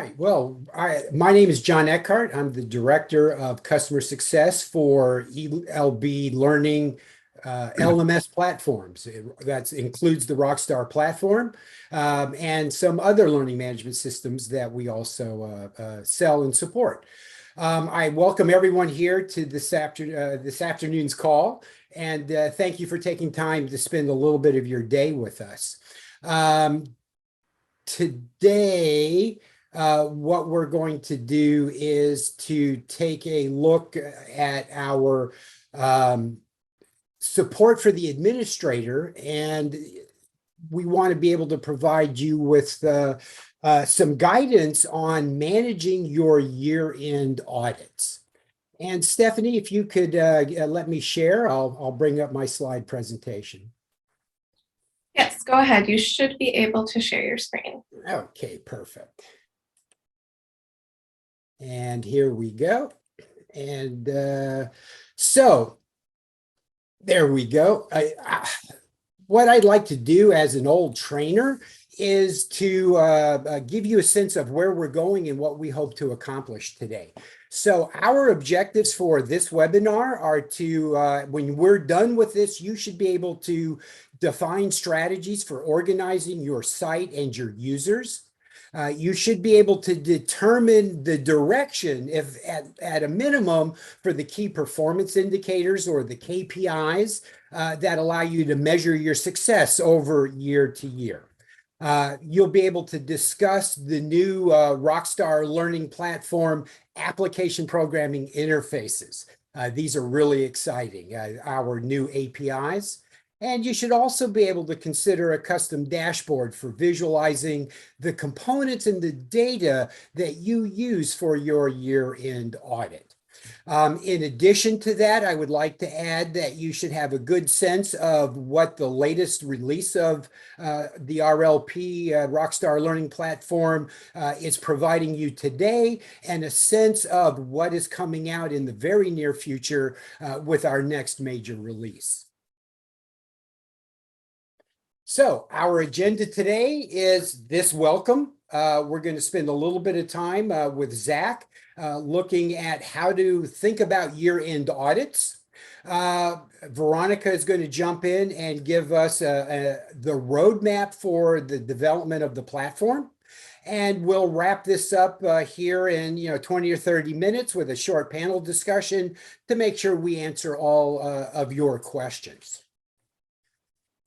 right. Well, my name is John Eckhart. I'm the Director of Customer Success for ELB Learning LMS platforms. That includes the Rockstar platform and some other learning management systems that we also sell and support. I welcome everyone here to this afternoon's call, and thank you for taking time to spend a little bit of your day with us. Today, what we're going to do is to take a look at our support for the administrator, and we want to be able to provide you with some guidance on managing your year-end audits. And Stephanie, if you could let me share, I'll bring up my slide presentation. Yes, go ahead. You should be able to share your screen. Okay, perfect. And here we go. And so there we go. What I'd like to do as an old trainer is to give you a sense of where we're going and what we hope to accomplish today. So our objectives for this webinar are to, when we're done with this, you should be able to define strategies for organizing your site and your users. You should be able to determine the direction, if at a minimum, for the key performance indicators or the KPIs that allow you to measure your success over year to year. You'll be able to discuss the new Rockstar Learning Platform application programming interfaces. These are really exciting, our new APIs. And you should also be able to consider a custom dashboard for visualizing the components and the data that you use for your year-end audit. In addition to that, I would like to add that you should have a good sense of what the latest release of the RLP Rockstar Learning Platform is providing you today, and a sense of what is coming out in the very near future with our next major release. So our agenda today is this welcome. We're going to spend a little bit of time with Zach looking at how to think about year-end audits. Veronica is going to jump in and give us the roadmap for the development of the platform. And we'll wrap this up here in 20 or 30 minutes with a short panel discussion to make sure we answer all of your questions.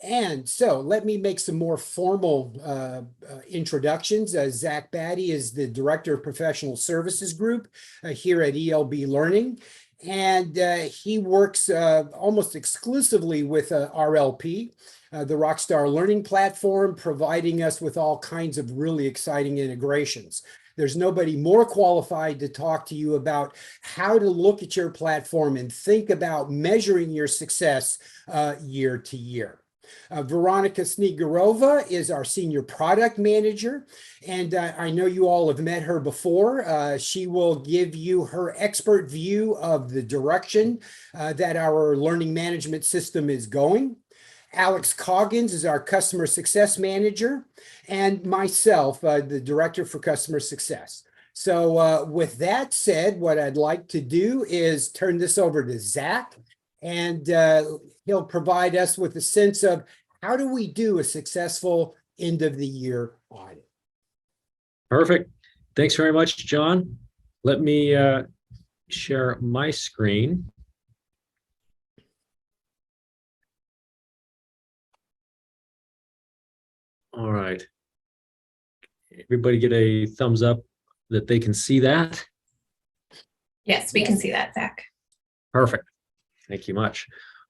And so let me make some more formal introductions. Zach Batty is the Director of Professional Services Group here at ELB Learning. And he works almost exclusively with RLP, the Rockstar Learning Platform, providing us with all kinds of really exciting integrations. There's nobody more qualified to talk to you about how to look at your platform and think about measuring your success year to year. Veronica Snigurova is our Senior Product Manager, and I know you all have met her before. She will give you her expert view of the direction that our learning management system is going. Alex Coggins is our Customer Success Manager, and myself, the Director for Customer Success. So with that said, what I'd like to do is turn this over to Zach, and he'll provide us with a sense of how do we do a successful end of the year audit. Perfect. Thanks very much, John. Let me share my screen. All right. Everybody get a thumbs up that they can see that? Yes, we can see that, Zach. Perfect. Thank you much.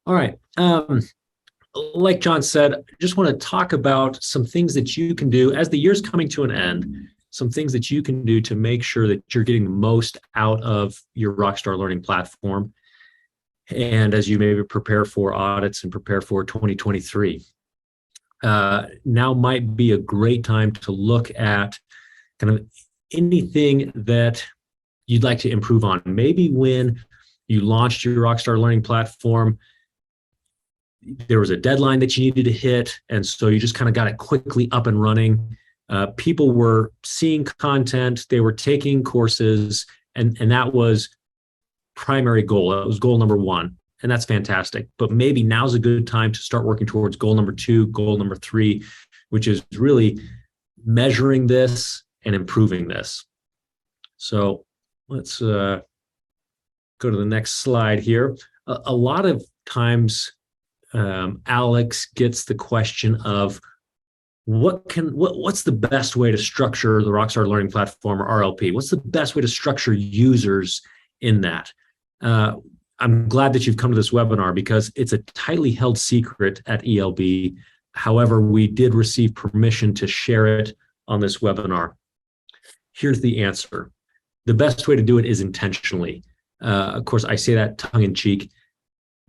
All right. Like John said, I just want to talk about some things that you can do as the year's coming to an end, some things that you can do to make sure that you're getting the most out of your Rockstar Learning Platform. And as you maybe prepare for audits and prepare for 2023. Now might be a great time to look at kind of anything that you'd like to improve on. Maybe when you launched your Rockstar Learning Platform, there was a deadline that you needed to hit, and so you just kind of got it quickly up and running. People were seeing content, they were taking courses, and that was primary goal. That was goal number one, and that's fantastic. But maybe now's a good time to start working towards goal number two, goal number three, which is really measuring this and improving this. So let's go to the next slide here. A lot of times, Alex gets the question of what's the best way to structure the Rockstar Learning Platform, or RLP? What's the best way to structure users in that? I'm glad that you've come to this webinar because it's a tightly held secret at ELB. However, we did receive permission to share it on this webinar. Here's the answer. The best way to do it is intentionally. Of course, I say that tongue in cheek.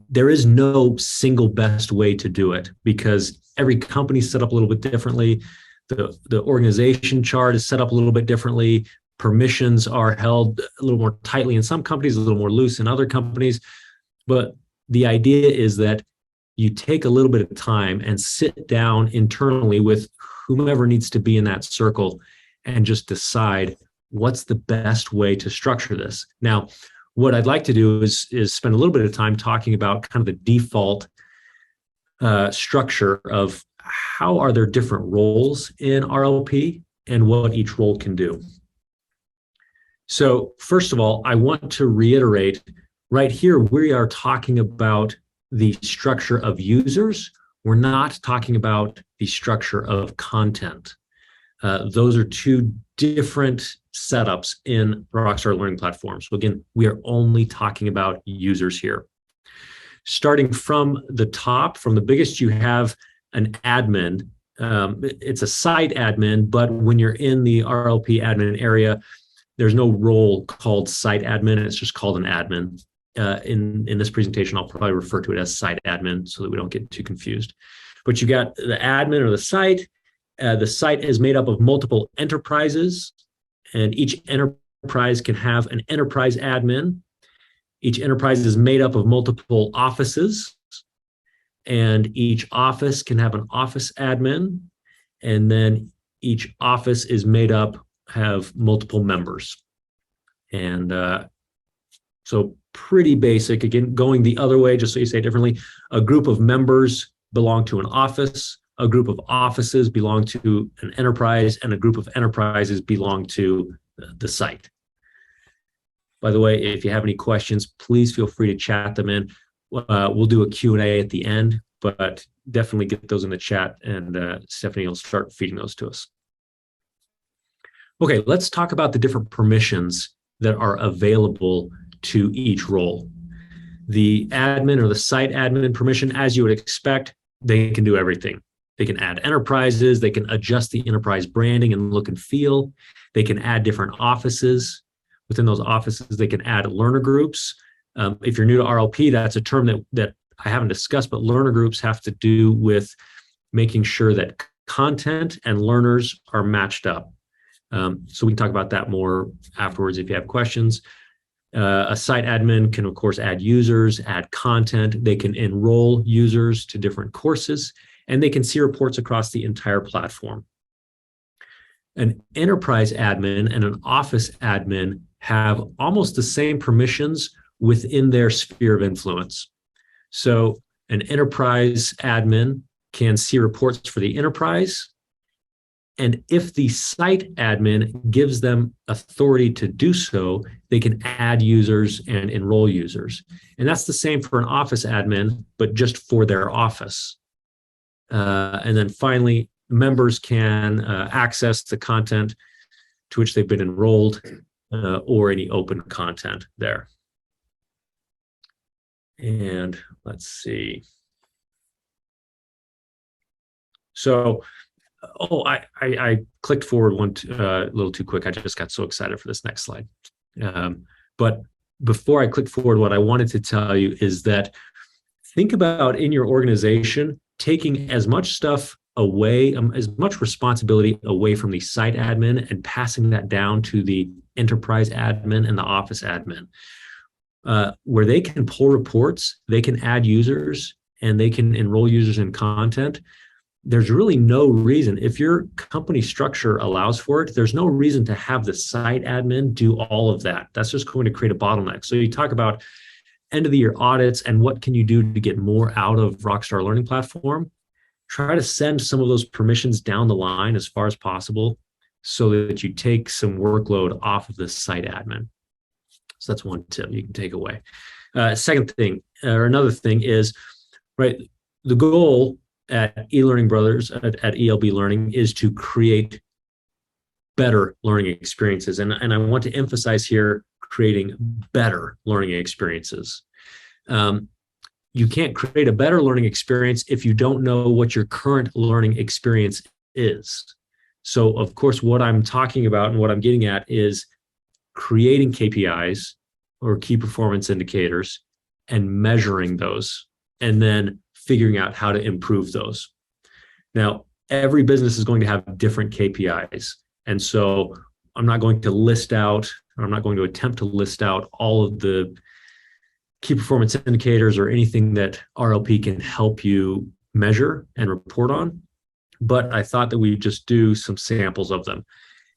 There is no single best way to do it because every company is set up a little bit differently. The organization chart is set up a little bit differently. Permissions are held a little more tightly in some companies, a little more loose in other companies. But the idea is that you take a little bit of time and sit down internally with whomever needs to be in that circle and just decide what's the best way to structure this. Now, what I'd like to do is spend a little bit of time talking about kind of the default structure of how are there different roles in RLP and what each role can do. So first of all, I want to reiterate right here, we are talking about the structure of users. We're not talking about the structure of content. Those are two different setups in Rockstar Learning Platform. So again, we are only talking about users here. Starting from the top, from the biggest, you have an admin. It's a site admin, but when you're in the RLP admin area, there's no role called site admin. It's just called an admin. In this presentation, I'll probably refer to it as site admin so that we don't get too confused. But you got the admin or the site. The site is made up of multiple enterprises, and each enterprise can have an enterprise admin. Each enterprise is made up of multiple offices, and each office can have an office admin, and then each office is made up, have multiple members. And so pretty basic. Again, going the other way, just so you say it differently, a group of members belong to an office, a group of offices belong to an enterprise, and a group of enterprises belong to the site. By the way, if you have any questions, please feel free to chat them in. We'll do a Q&A at the end, but definitely get those in the chat, and Stephanie will start feeding those to us. Okay, let's talk about the different permissions that are available to each role. The admin or the site admin permission, as you would expect, they can do everything. They can add enterprises, they can adjust the enterprise branding and look and feel. They can add different offices. Within those offices, they can add learner groups. If you're new to RLP, that's a term that I haven't discussed, but learner groups have to do with making sure that content and learners are matched up. So we can talk about that more afterwards if you have questions. A site admin can, of course, add users, add content. They can enroll users to different courses, and they can see reports across the entire platform. An enterprise admin and an office admin have almost the same permissions within their sphere of influence. So an enterprise admin can see reports for the enterprise, and if the site admin gives them authority to do so, they can add users and enroll users. And that's the same for an office admin, but just for their office. And then finally, members can access the content to which they've been enrolled or any open content there. And let's see. So, I clicked forward a little too quick. I just got so excited for this next slide. But before I click forward, what I wanted to tell you is that think about in your organization, taking as much stuff away, as much responsibility away from the site admin and passing that down to the enterprise admin and the office admin, where they can pull reports, they can add users, and they can enroll users in content. there's really no reason, if your company structure allows for it, there's no reason to have the site admin do all of that. That's just going to create a bottleneck. So you talk about end of the year audits and what can you do to get more out of Rockstar Learning Platform. Try to send some of those permissions down the line as far as possible so that you take some workload off of the site admin. So that's one tip you can take away. Second thing, or another thing is, right, the goal at eLearning Brothers, at ELB Learning, is to create better learning experiences. And I want to emphasize here, creating better learning experiences. You can't create a better learning experience if you don't know what your current learning experience is. So, of course, what I'm talking about and what I'm getting at is creating KPIs or key performance indicators and measuring those, and then figuring out how to improve those. Now, every business is going to have different KPIs. And so I'm not going to list out, or I'm not going to attempt to list out all of the key performance indicators or anything that RLP can help you measure and report on. But I thought that we'd just do some samples of them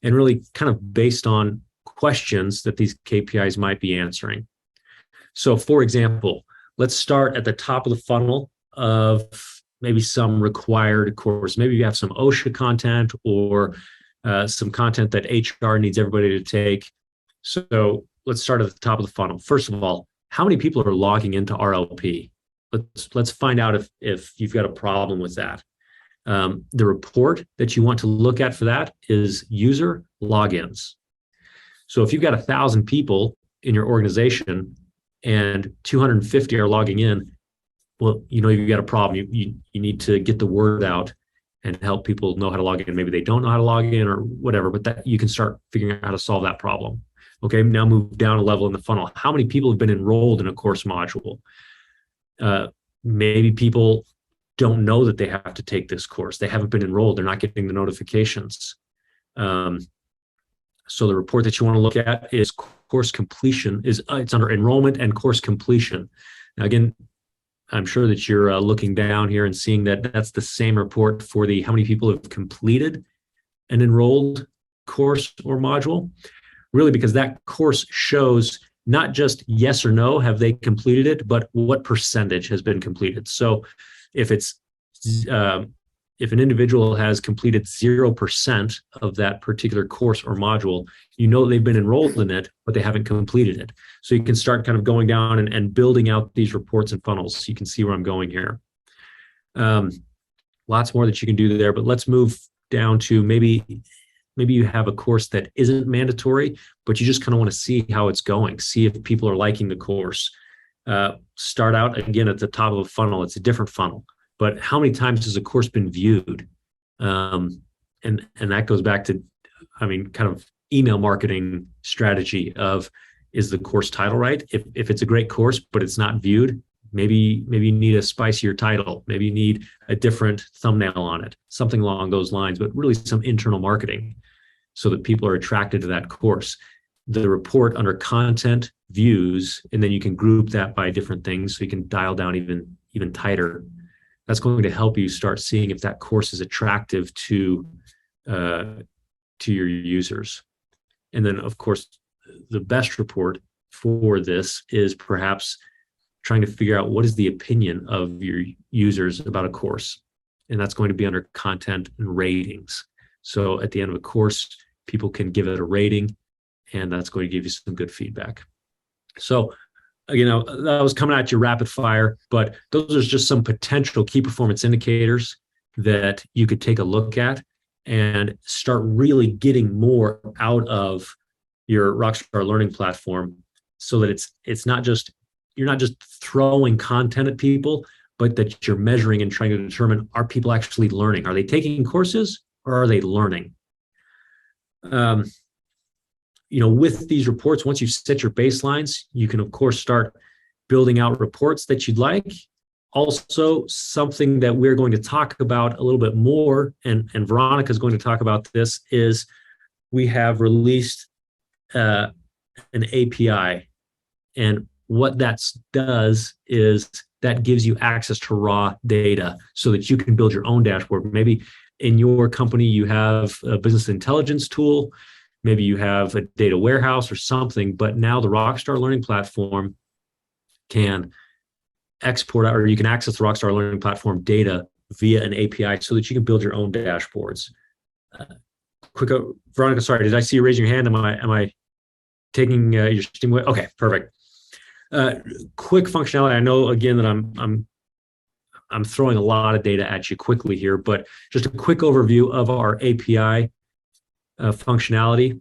and really kind of based on questions that these KPIs might be answering. So for example, let's start at the top of the funnel of maybe some required course. Maybe you have some OSHA content or some content that HR needs everybody to take. So let's start at the top of the funnel. First of all, how many people are logging into RLP? Let's find out if you've got a problem with that. The report that you want to look at for that is user logins. So if you've got 1,000 people in your organization and 250 are logging in, well, you know you've got a problem. You need to get the word out and help people know how to log in. Maybe they don't know how to log in or whatever, but that you can start figuring out how to solve that problem. Okay, now move down a level in the funnel. How many people have been enrolled in a course module? Maybe people don't know that they have to take this course. They haven't been enrolled. They're not getting the notifications. So the report that you want to look at is course completion. It's under enrollment and course completion. Now, again, I'm sure that you're looking down here and seeing that that's the same report for the how many people have completed an enrolled course or module. Really, because that course shows not just yes or no, have they completed it, but what percentage has been completed. So if it's if an individual has completed 0% of that particular course or module, you know they've been enrolled in it, but they haven't completed it. So you can start kind of going down and building out these reports and funnels. So you can see where I'm going here. Lots more that you can do there, but let's move down to maybe you have a course that isn't mandatory, but you just kind of want to see how it's going, see if people are liking the course. Start out again at the top of a funnel. It's a different funnel, but how many times has a course been viewed? And that goes back to, kind of email marketing strategy of, is the course title right? If it's a great course, but it's not viewed, maybe you need a spicier title. Maybe you need a different thumbnail on it, something along those lines, but really some internal marketing so that people are attracted to that course. The report under content, views, and then you can group that by different things so you can dial down even tighter. That's going to help you start seeing if that course is attractive to your users. And then, of course, the best report for this is perhaps trying to figure out what is the opinion of your users about a course. And that's going to be under content and ratings. So at the end of a course, people can give it a rating, and that's going to give you some good feedback. So again, that was coming at you rapid fire, but those are just some potential key performance indicators that you could take a look at and start really getting more out of your Rockstar Learning Platform, so that it's not just, you're not just throwing content at people, but that you're measuring and trying to determine, are people actually learning? Are they taking courses or are they learning? With these reports, once you've set your baselines, you can, of course, start building out reports that you'd like. Also, something that we're going to talk about a little bit more, and Veronica is going to talk about this, is we have released an API. And what that does is that gives you access to raw data so that you can build your own dashboard. Maybe in your company, you have a business intelligence tool, maybe you have a data warehouse or something, but now the Rockstar Learning Platform can export out, or you can access the Rockstar Learning Platform data via an API so that you can build your own dashboards. Veronica, sorry, did I see you raising your hand? Am I taking your steam away? Okay, perfect. Quick functionality. I know again that I'm throwing a lot of data at you quickly here, but just a quick overview of our API functionality.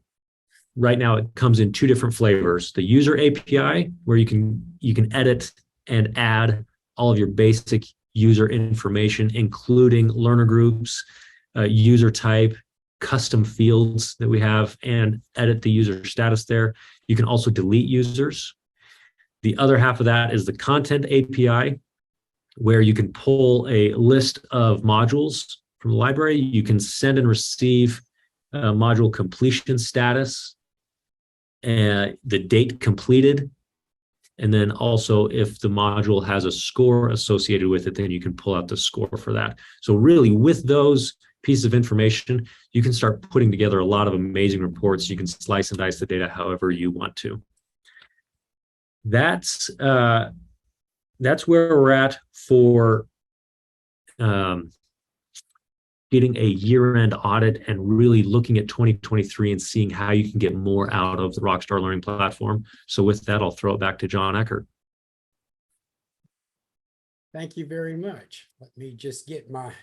Right now, it comes in two different flavors: the user API, where you can edit and add all of your basic user information, including learner groups, user type, custom fields that we have, and edit the user status there. You can also delete users. The other half of that is the content API, where you can pull a list of modules from the library. You can send and receive module completion status, and the date completed. And then also if the module has a score associated with it, then you can pull out the score for that. So really with those pieces of information, you can start putting together a lot of amazing reports. You can slice and dice the data however you want to. That's where we're at for getting a year-end audit and really looking at 2023 and seeing how you can get more out of the Rockstar Learning Platform. So with that, I'll throw it back to John Eckert. Thank you very much. Let me just get my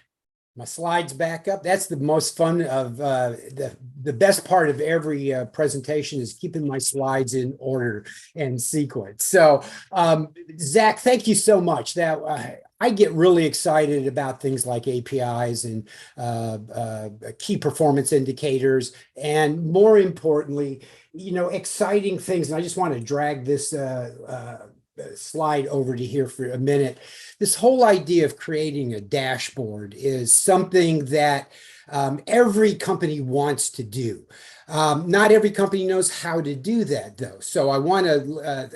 slides back up. That's the most fun of the best part of every presentation is keeping my slides in order and sequence. So Zach, thank you so much. That I get really excited about things like APIs and key performance indicators, and more importantly, exciting things. And I just want to drag this slide over to here for a minute. This whole idea of creating a dashboard is something that every company wants to do. Not every company knows how to do that, though. So I want to,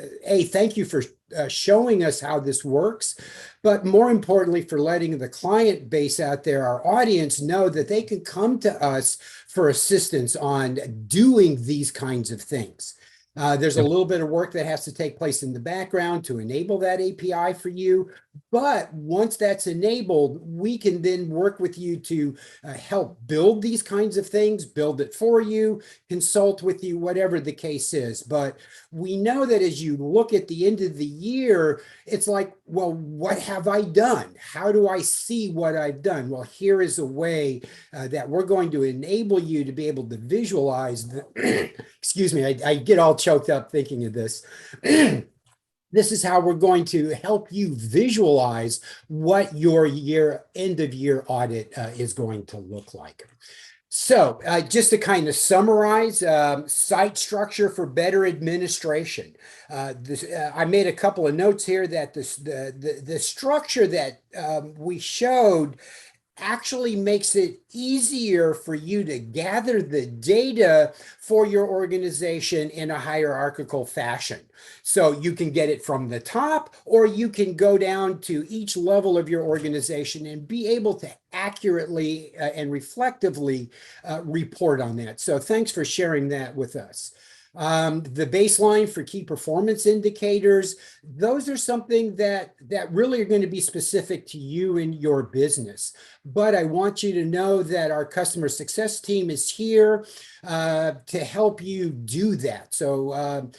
thank you for showing us how this works, but more importantly, for letting the client base out there, our audience, know that they can come to us for assistance on doing these kinds of things. There's a little bit of work that has to take place in the background to enable that API for you. But once that's enabled, we can then work with you to help build these kinds of things, build it for you, consult with you, whatever the case is. But we know that as you look at the end of the year, it's like, well, what have I done? How do I see what I've done? Well, here is a way that we're going to enable you to be able to visualize the excuse me, I get all choked up thinking of this. This is how we're going to help you visualize what your end of year audit is going to look like. So just to kind of summarize, site structure for better administration. I made a couple of notes here that the structure that we showed actually makes it easier for you to gather the data for your organization in a hierarchical fashion. So you can get it from the top, or you can go down to each level of your organization and be able to accurately and reflectively report on that. So thanks for sharing that with us. The baseline for key performance indicators, those are something that really are going to be specific to you and your business. But I want you to know that our customer success team is here to help you do that. So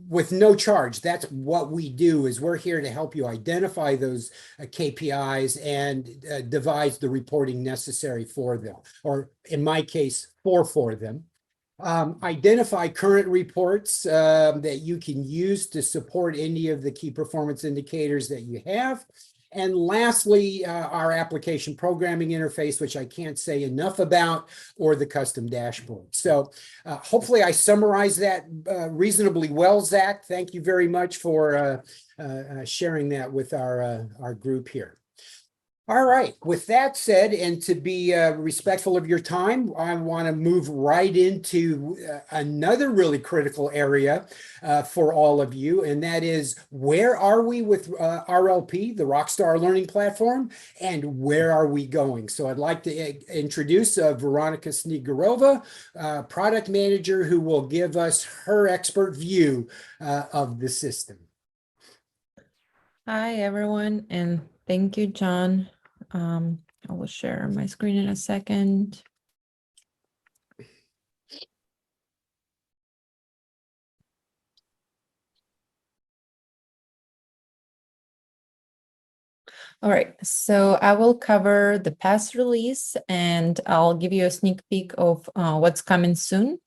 with no charge, that's what we do, is we're here to help you identify those KPIs and devise the reporting necessary for them, or in my case, for them. Identify current reports that you can use to support any of the key performance indicators that you have. And lastly, our application programming interface, which I can't say enough about, or the custom dashboard. So hopefully I summarized that reasonably well, Zach. Thank you very much for sharing that with our group here. All right. With that said, and to be respectful of your time, I want to move right into another really critical area for all of you, and that is where are we with RLP, the Rockstar Learning Platform, and where are we going? So I'd like to introduce Veronica Snigurova, product manager, who will give us her expert view of the system. Hi, everyone, and thank you, John. I will share my screen in a second. All right, so I will cover the past release and I'll give you a sneak peek of what's coming soon.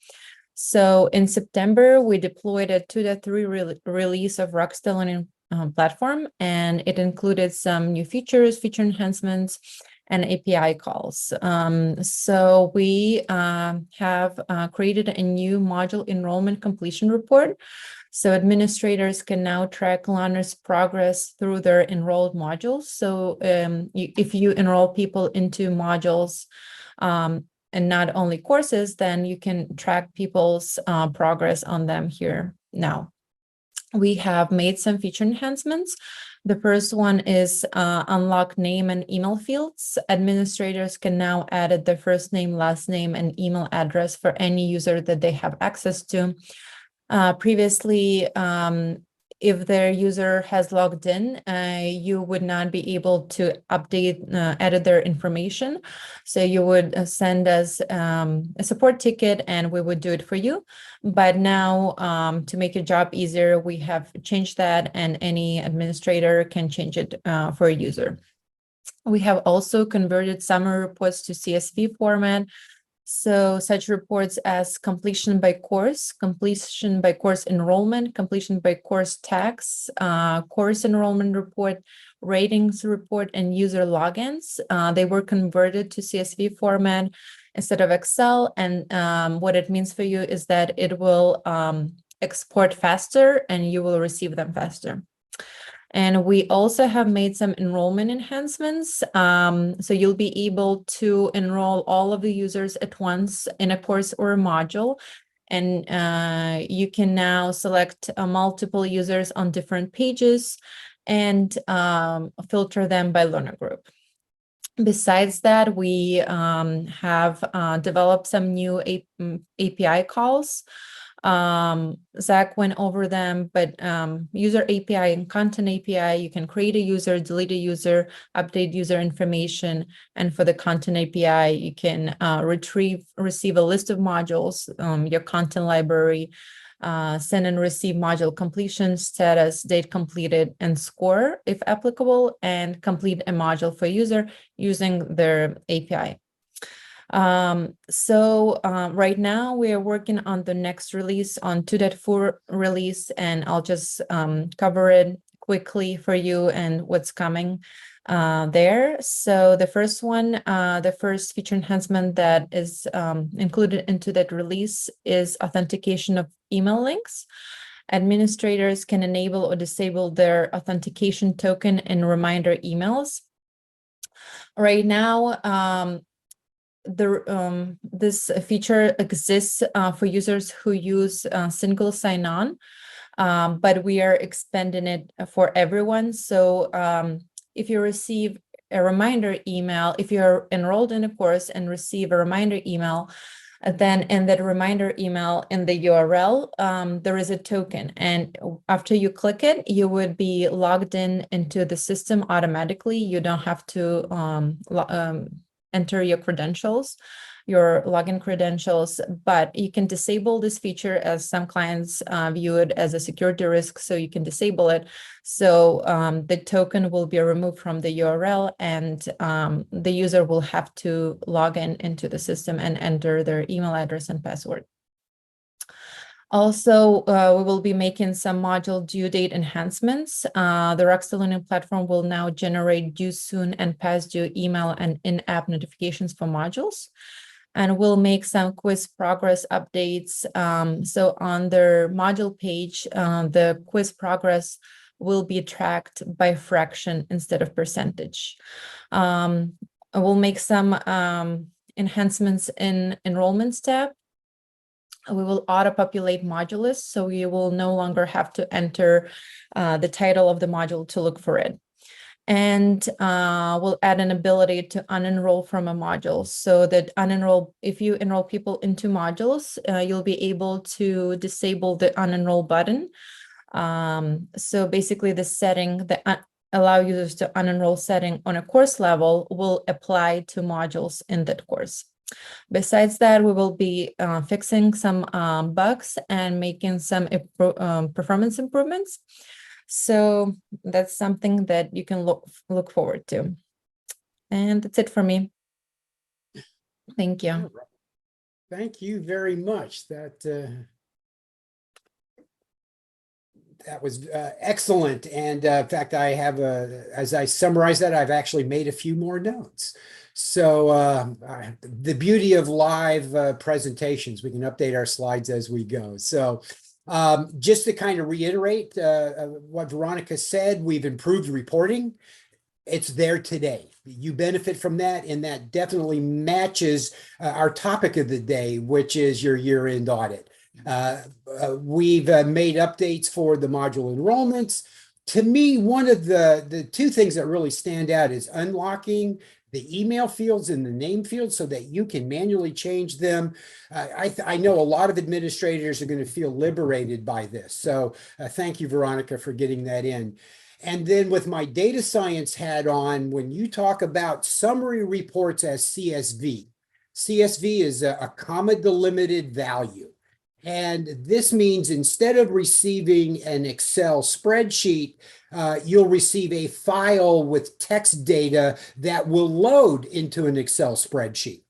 So in September, we deployed a 2.3 release of Rockstar Learning Platform, and it included some new features, feature enhancements, and API calls. So we have created a new module enrollment completion report. So administrators can now track learners' progress through their enrolled modules. So if you enroll people into modules and not only courses, then you can track people's progress on them here now. We have made some feature enhancements. The first one is unlock name and email fields. Administrators can now add their first name, last name, and email address for any user that they have access to. Previously, if their user has logged in, you would not be able to update, edit their information. So you would send us a support ticket and we would do it for you. But now, to make your job easier, we have changed that and any administrator can change it for a user. We have also converted summary reports to CSV format. So such reports as completion by course enrollment, completion by course tags, course enrollment report, ratings report, and user logins, they were converted to CSV format instead of Excel. And what it means for you is that it will export faster and you will receive them faster. And we also have made some enrollment enhancements. So you'll be able to enroll all of the users at once in a course or a module. And you can now select multiple users on different pages and filter them by learner group. Besides that, we have developed some new API calls. Zach went over them, but user API and content API, you can create a user, delete a user, update user information. And for the content API, you can receive a list of modules, your content library, send and receive module completion status, date completed, and score if applicable, and complete a module for user using their API. Right now we are working on the next release on 2.4 release, and I'll just cover it quickly for you and what's coming there. So the first one, the first feature enhancement that is included into that release is authentication of email links. Administrators can enable or disable their authentication token in reminder emails. Right now, this feature exists for users who use single sign-on, but we are expanding it for everyone. So if you receive a reminder email, if you're enrolled in a course and receive a reminder email, then in that reminder email in the URL, there is a token. And after you click it, you would be logged into the system automatically. You don't have to enter your credentials, your login credentials, but you can disable this feature as some clients view it as a security risk, so you can disable it. So the token will be removed from the URL and the user will have to log into the system and enter their email address and password. Also, we will be making some module due date enhancements. The Rockstar Learning Platform will now generate due soon and past due email and in-app notifications for modules. And we'll make some quiz progress updates. So on their module page, the quiz progress will be tracked by fraction instead of percentage. We'll make some enhancements in enrollments tab. We will auto-populate modules, so you will no longer have to enter the title of the module to look for it. And we'll add an ability to unenroll from a module, so that if you enroll people into modules, you'll be able to disable the unenroll button. So basically the setting, the allow users to unenroll setting on a course level will apply to modules in that course. Besides that, we will be fixing some bugs and making some performance improvements. So that's something that you can look forward to. And that's it for me. Thank you. Thank you very much. That was excellent. And in fact, I have as I summarize that, I've actually made a few more notes. So the beauty of live presentations, we can update our slides as we go. So just to kind of reiterate what Veronica said, we've improved reporting. It's there today. You benefit from that, and that definitely matches our topic of the day, which is your year-end audit. We've made updates for the module enrollments. To me, one of the two things that really stand out is unlocking the email fields and the name fields so that you can manually change them. I know a lot of administrators are going to feel liberated by this. So thank you, Veronica, for getting that in. And then with my data science hat on, when you talk about summary reports as CSV, CSV is a comma delimited value. And this means instead of receiving an Excel spreadsheet, you'll receive a file with text data that will load into an Excel spreadsheet.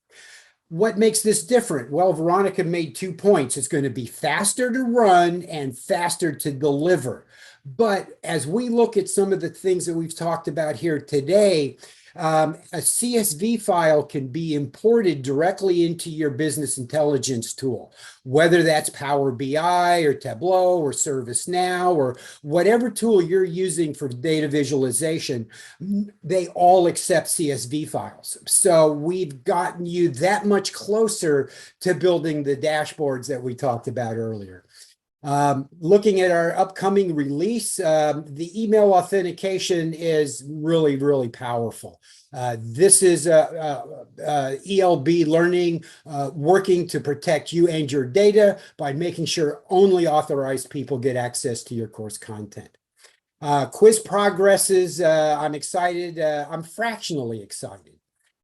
What makes this different? Well, Veronica made 2 points. It's going to be faster to run and faster to deliver. But as we look at some of the things that we've talked about here today, a CSV file can be imported directly into your business intelligence tool, whether that's Power BI or Tableau or ServiceNow or whatever tool you're using for data visualization. They all accept CSV files. So we've gotten you that much closer to building the dashboards that we talked about earlier. Looking at our upcoming release, the email authentication is really, really powerful. This is ELB Learning working to protect you and your data by making sure only authorized people get access to your course content. Quiz progresses, I'm excited. I'm fractionally excited,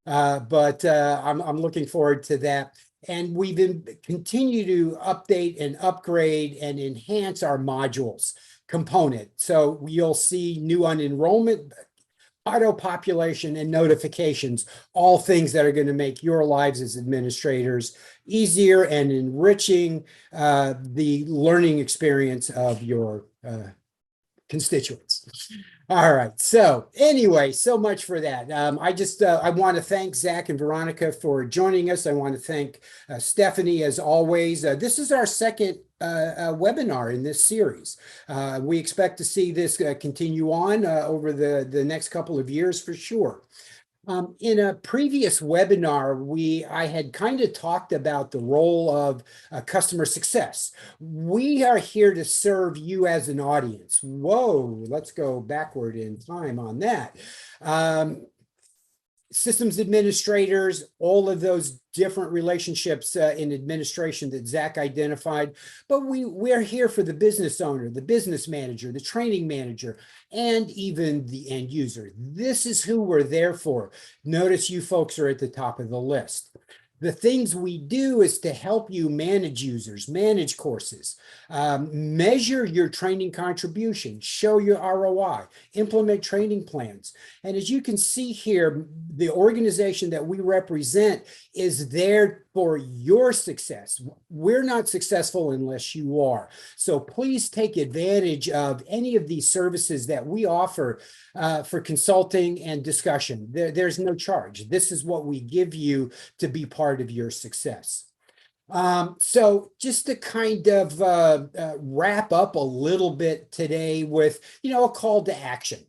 but I'm looking forward to that. And we've continue to update and upgrade and enhance our modules component. So you'll see new unenrollment, auto population, and notifications, all things that are going to make your lives as administrators easier and enriching the learning experience of your constituents. All right. So anyway, so much for that. I want to thank Zach and Veronica for joining us. I want to thank Stephanie, as always. This is our second webinar in this series. We expect to see this continue on over the next couple of years for sure. In a previous webinar, I had kind of talked about the role of customer success. We are here to serve you as an audience. Whoa, let's go backward in time on that. Systems administrators, all of those different relationships in administration that Zach identified, but we're here for the business owner, the business manager, the training manager, and even the end user. This is who we're there for. Notice you folks are at the top of the list. The things we do is to help you manage users, manage courses, measure your training contribution, show your ROI, implement training plans. And as you can see here, the organization that we represent is there for your success. We're not successful unless you are. So please take advantage of any of these services that we offer for consulting and discussion. There's no charge. This is what we give you to be part of your success. So just to kind of wrap up a little bit today with, a call to action.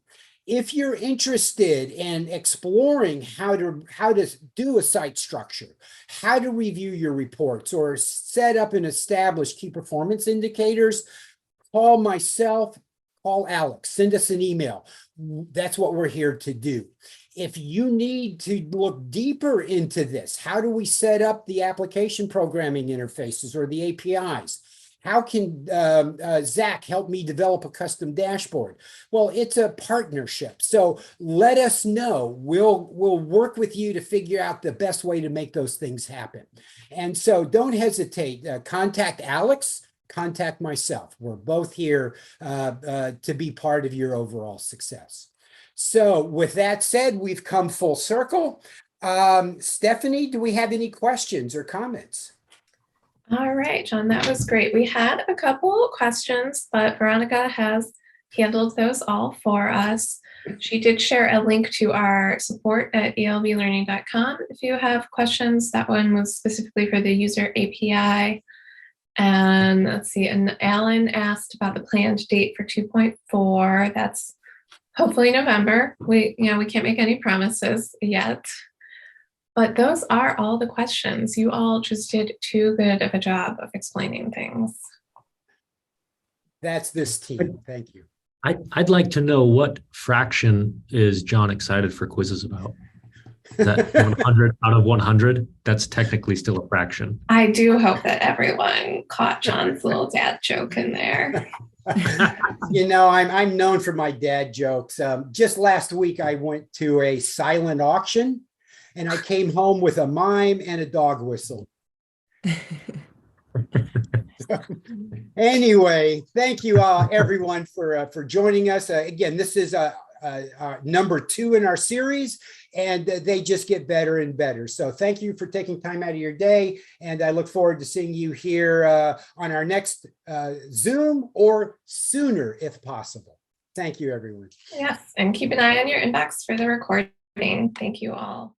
If you're interested in exploring how to do a site structure, how to review your reports, or set up and establish key performance indicators, call myself, call Alex, send us an email. That's what we're here to do. If you need to look deeper into this, how do we set up the application programming interfaces or the APIs? How can Zach help me develop a custom dashboard? Well, it's a partnership. So let us know. We'll work with you to figure out the best way to make those things happen. And so don't hesitate. Contact Alex, contact myself. We're both here to be part of your overall success. So with that said, we've come full circle. Stephanie, do we have any questions or comments? All right, John, that was great. We had a couple questions, but Veronica has handled those all for us. She did share a link to our support at elblearning.com. If you have questions, that one was specifically for the user API. And let's see, and Alan asked about the planned date for 2.4. That's hopefully November. We can't make any promises yet. But those are all the questions. You all just did too good of a job of explaining things. That's this team. Thank you. I'd like to know, what fraction is John excited for quizzes about? Is that 100 out of 100? That's technically still a fraction. I do hope that everyone caught John's little dad joke in there. I'm known for my dad jokes. Just last week, I went to a silent auction, and I came home with a mime and a dog whistle. Anyway, thank you everyone for joining us. Again, this is number 2 in our series, and they just get better and better. So thank you for taking time out of your day, and I look forward to seeing you here on our next Zoom, or sooner if possible. Thank you, everyone. Yes, and keep an eye on your inbox for the recording. Thank you all.